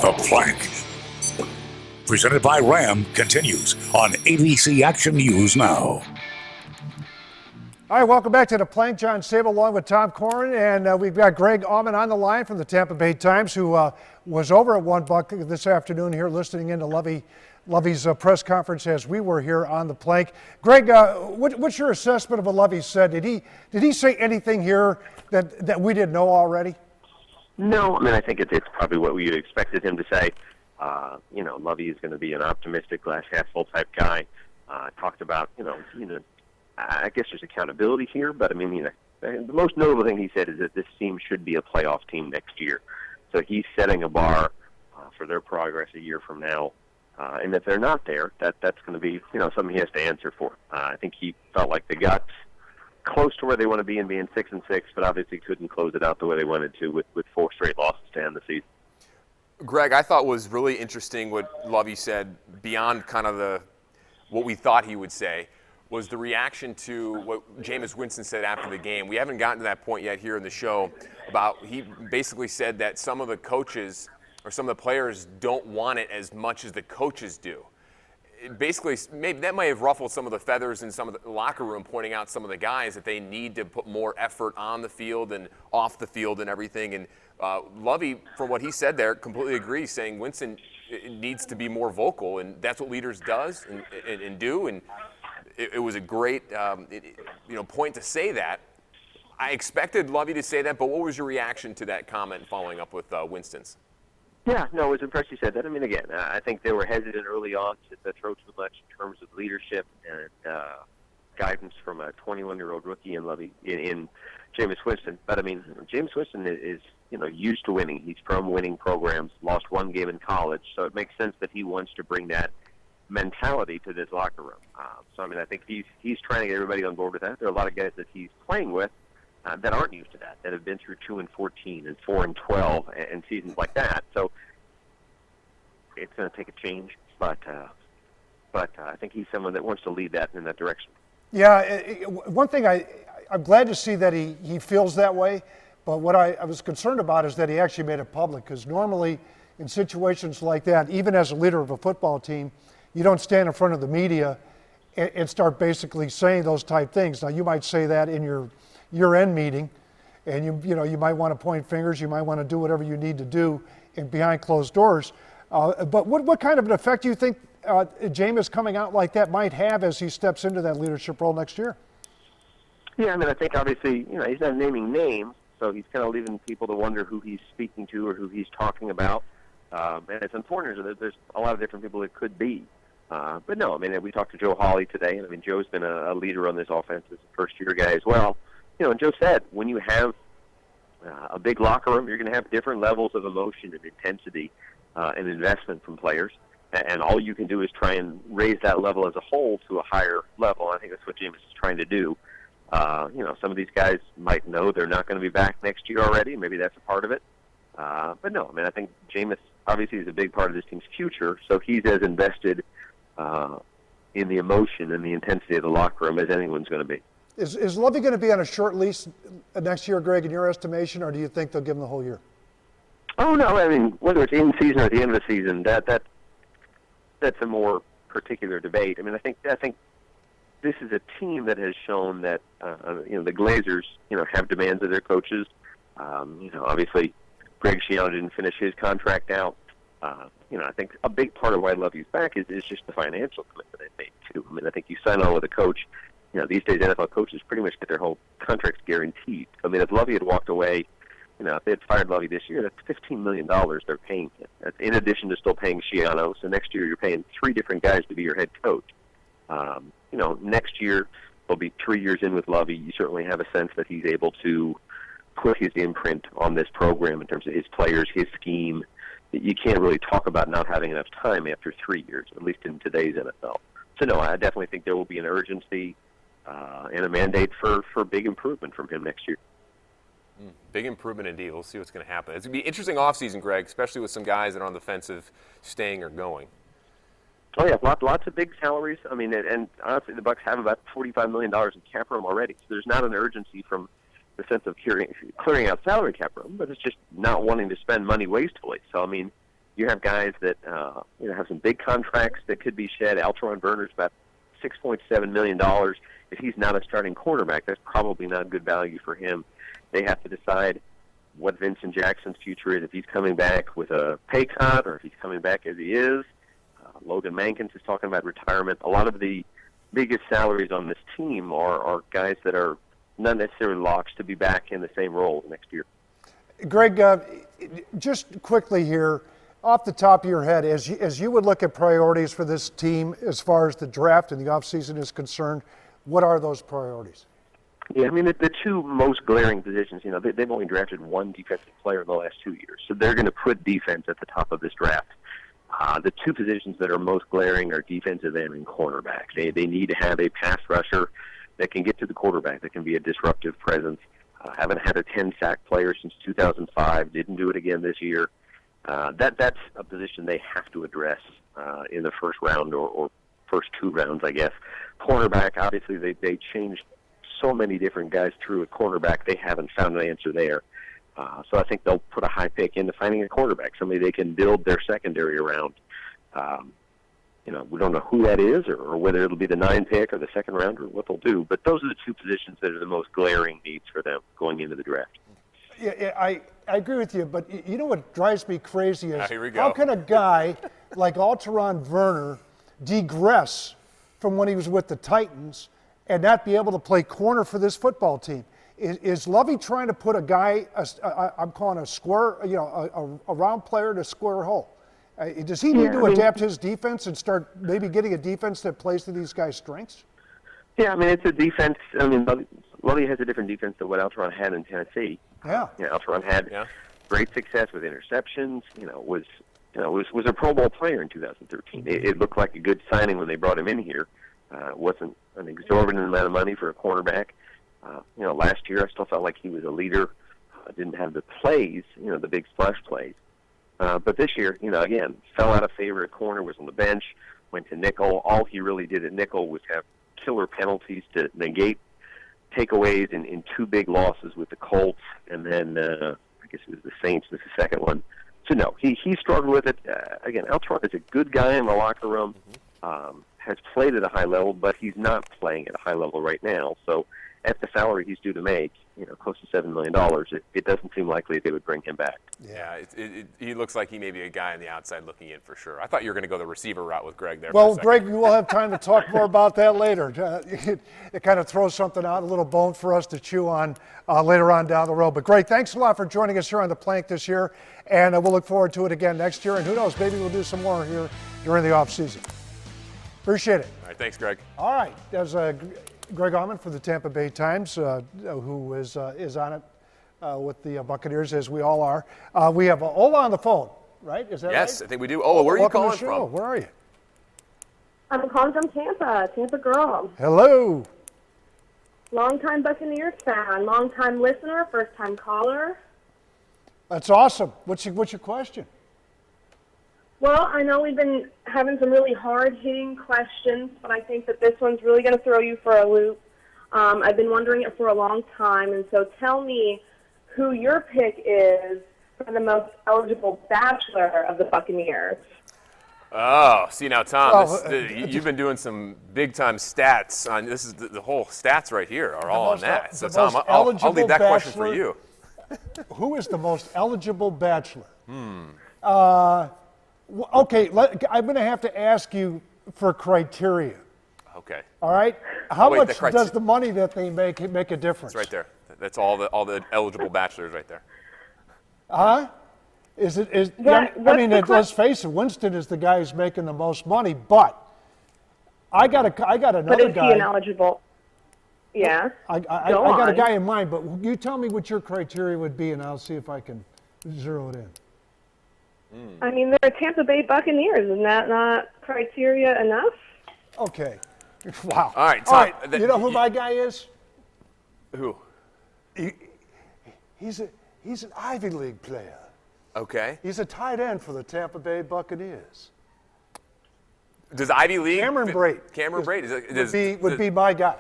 The Plank, presented by Ram, continues on ABC Action News Now. All right, welcome back to The Plank. John Sable along with Tom Corrin, and we've got Greg Auman on the line from the Tampa Bay Times, who was over at One Buck this afternoon here listening in to Lovey's press conference as we were here on The Plank. Greg, what's your assessment of what Lovey said? Did he say anything here that we didn't know already? No, I mean, I think it's probably what we expected him to say. Lovey is going to be an optimistic, glass half full type guy. Talked about, I guess there's accountability here, but I mean, the most notable thing he said is that this team should be a playoff team next year. So he's setting a bar for their progress a year from now. And if they're not there, that's going to be, something he has to answer for. I think he felt like they got close to where they want to be in being 6-6, but obviously couldn't close it out the way they wanted to with 4 straight losses to end the season. Greg, I thought was really interesting what Lovey said beyond kind of what we thought he would say was the reaction to what Jameis Winston said after the game. We haven't gotten to that point yet here in the show he basically said that some of the coaches or some of the players don't want it as much as the coaches do. Basically, maybe that might have ruffled some of the feathers in some of the locker room, pointing out some of the guys that they need to put more effort on the field and off the field and everything. And Lovey, from what he said there, completely agrees, saying Winston needs to be more vocal, and that's what leaders does and do. And it was a great point to say that. I expected Lovey to say that, but what was your reaction to that comment following up with Winston's? Yeah, no, I was impressed you said that. I mean, again, I think they were hesitant early on to throw too much in terms of leadership and guidance from a 21-year-old rookie in Jameis Winston. But, I mean, Jameis Winston is used to winning. He's from winning programs, lost one game in college, so it makes sense that he wants to bring that mentality to this locker room. So, I mean, I think he's trying to get everybody on board with that. There are a lot of guys that he's playing with that aren't used to that have been through 2-14 and 4-12 and seasons like that. So it's going to take a change, but I think he's someone that wants to lead that in that direction. Yeah, one thing I'm glad to see that he feels that way, but what I was concerned about is that he actually made it public, because normally in situations like that, even as a leader of a football team, you don't stand in front of the media and start basically saying those type things. Now, you might say that in your year-end meeting, and you might want to point fingers, you might want to do whatever you need to do behind closed doors. But what kind of an effect do you think Jameis coming out like that might have as he steps into that leadership role next year? Yeah, I mean, I think obviously, he's not naming names, so he's kind of leaving people to wonder who he's speaking to or who he's talking about. And it's unfortunate that there's a lot of different people it could be. But no, I mean, we talked to Joe Hawley today, and I mean, Joe's been a leader on this offense as a first-year guy as well. And Joe said, when you have a big locker room, you're going to have different levels of emotion and intensity and investment from players. And all you can do is try and raise that level as a whole to a higher level. I think that's what Jameis is trying to do. Some of these guys might know they're not going to be back next year already. Maybe that's a part of it. But no, I mean, I think Jameis obviously is a big part of this team's future. So he's as invested in the emotion and the intensity of the locker room as anyone's going to be. Is Lovey going to be on a short lease next year, Greg, in your estimation, or do you think they'll give him the whole year? Oh, no. I mean, whether it's in season or at the end of the season, that's a more particular debate. I mean, I think this is a team that has shown that, the Glazers, have demands of their coaches. Obviously, Greg Schiano didn't finish his contract out. I think a big part of why Lovey's back is just the financial commitment they made, too. I mean, I think you sign on with a coach. These days NFL coaches pretty much get their whole contracts guaranteed. I mean, if Lovey had walked away, if they had fired Lovey this year, that's $15 million they're paying him. That's in addition to still paying Schiano. So next year you're paying 3 different guys to be your head coach. Next year they'll be 3 years in with Lovey. You certainly have a sense that he's able to put his imprint on this program in terms of his players, his scheme. You can't really talk about not having enough time after 3 years, at least in today's NFL. So no, I definitely think there will be an urgency and a mandate for big improvement from him next year. Big improvement indeed. We'll see what's going to happen. It's going to be an interesting offseason, Greg, especially with some guys that are on the fence of staying or going. Oh, yeah, lots of big salaries. I mean, and honestly, the Bucs have about $45 million in cap room already. So there's not an urgency from the sense of clearing out salary cap room, but it's just not wanting to spend money wastefully. So, I mean, You have guys that have some big contracts that could be shed. Alteron Werner's about $6.7 million. If he's not a starting quarterback, that's probably not good value for him. They have to decide what Vincent Jackson's future is, if he's coming back with a pay cut or if he's coming back as he is. Logan Mankins is talking about retirement. A lot of the biggest salaries on this team are guys that are not necessarily locks to be back in the same role next year. Greg, just quickly here, off the top of your head, as you would look at priorities for this team as far as the draft and the offseason is concerned, what are those priorities? Yeah, I mean, the two most glaring positions, they've only drafted one defensive player in the last 2 years, so they're going to put defense at the top of this draft. The two positions that are most glaring are defensive end and cornerback. They need to have a pass rusher that can get to the quarterback, that can be a disruptive presence. Haven't had a 10-sack player since 2005, didn't do it again this year. That's a position they have to address in the first round or first two rounds, I guess. Cornerback, obviously, they changed so many different guys through at cornerback. They haven't found an answer there. So I think they'll put a high pick into finding a quarterback, somebody they can build their secondary around. We don't know who that is or whether it'll be the 9 pick or the second round or what they'll do, but those are the two positions that are the most glaring needs for them going into the draft. Yeah, I agree with you, but you know what drives me crazy is here we go. How can a guy like Alteron Werner degress from when he was with the Titans and not be able to play corner for this football team? Is Lovey trying to put a guy, I'm calling a square, a round player in a square hole? Does he need to adapt his defense and start maybe getting a defense that plays to these guys' strengths? Yeah, I mean, it's a defense. I mean, Lovey has a different defense than what Alteron had in Tennessee. Yeah. Alteron had great success with interceptions. Was a Pro Bowl player in 2013. It looked like a good signing when they brought him in here. It wasn't an exorbitant amount of money for a cornerback. Last year I still felt like he was a leader. Didn't have the plays, the big splash plays. But this year, again, fell out of favor at corner, was on the bench, went to nickel. All he really did at nickel was have killer penalties to negate takeaways in two big losses with the Colts, and then I guess it was the Saints was the second one. So no, he struggled with it. Again, Alteron is a good guy in the locker room, has played at a high level, but he's not playing at a high level right now. So at the salary he's due to make, close to $7 million, it doesn't seem likely they would bring him back. Yeah, he looks like he may be a guy on the outside looking in for sure. I thought you were going to go the receiver route with Greg there. Well, Greg, we'll have time to talk more about that later. It kind of throws something out, a little bone for us to chew on later on down the road. But Greg, thanks a lot for joining us here on The Plank this year, and we'll look forward to it again next year. And who knows, maybe we'll do some more here during the offseason. Appreciate it. All right, thanks, Greg. All right, there's Greg Auman for the Tampa Bay Times, who is on it with the Buccaneers, as we all are. We have Ola on the phone, right? Is that right? Yes, I think we do. Ola, where are you calling from? Where are you? I'm calling from Tampa girl. Hello. Longtime Buccaneers fan, longtime listener, first-time caller. That's awesome. What's your question? Well, I know we've been having some really hard-hitting questions, but I think that this one's really going to throw you for a loop. I've been wondering it for a long time, and so tell me who your pick is for the most eligible bachelor of the Buccaneers. Oh, see now, Tom, you've been doing some big-time stats on this. Is the whole stats right here are all on that. So, Tom, I'll leave that question for you. Who is the most eligible bachelor? Okay, I'm going to have to ask you for criteria. Okay. All right? How much does the money that they make a difference? It's right there. That's all the eligible bachelors right there. Huh? Let's face it, Winston is the guy who's making the most money, but I got another guy. But is he ineligible? Yeah. I got a guy in mind, but you tell me what your criteria would be, and I'll see if I can zero it in. I mean, they're Tampa Bay Buccaneers. Isn't that not criteria enough? Okay. Wow. All right, Tom. You know who my guy is? Who? He's an Ivy League player. Okay. He's a tight end for the Tampa Bay Buccaneers. Does Ivy League? Cameron Brate. Cameron Brate would be my guy.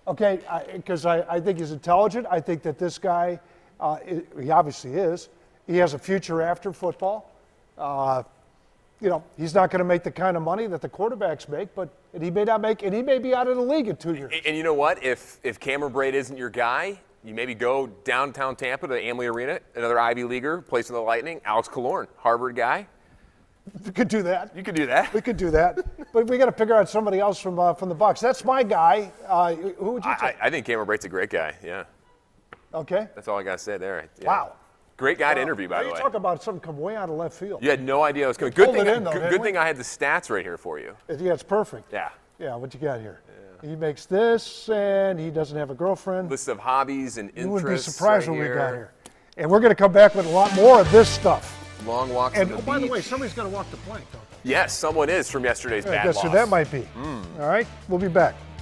Okay, because I think he's intelligent. I think that this guy, he obviously is. He has a future after football. He's not going to make the kind of money that the quarterbacks make, and he may not make, and he may be out of the league in 2 years. And you know what? If Cameron Braid isn't your guy, you maybe go downtown Tampa to the Amalie Arena, another Ivy Leaguer, plays for the Lightning. Alex Killorn, Harvard guy. We could do that. You could do that. We could do that. But we got to figure out somebody else from the Bucs. That's my guy. Who would you take? I think Cameron Braid's a great guy, yeah. Okay. That's all I got to say there. Yeah. Wow. Great guy to interview, by the way. You talk about something come way out of left field. You had no idea it was coming. Pulled it in, though, Good thing I had the stats right here for you. Yeah, it's perfect. Yeah. Yeah, what you got here? Yeah. He makes this, and he doesn't have a girlfriend. List of hobbies and interests. You wouldn't be surprised what we got here. And we're going to come back with a lot more of this stuff. Long walks and on the by the beach. way, somebody's got to walk the plank, though. Yes, someone is from yesterday's I bad guess loss. who that might be. All right, we'll be back.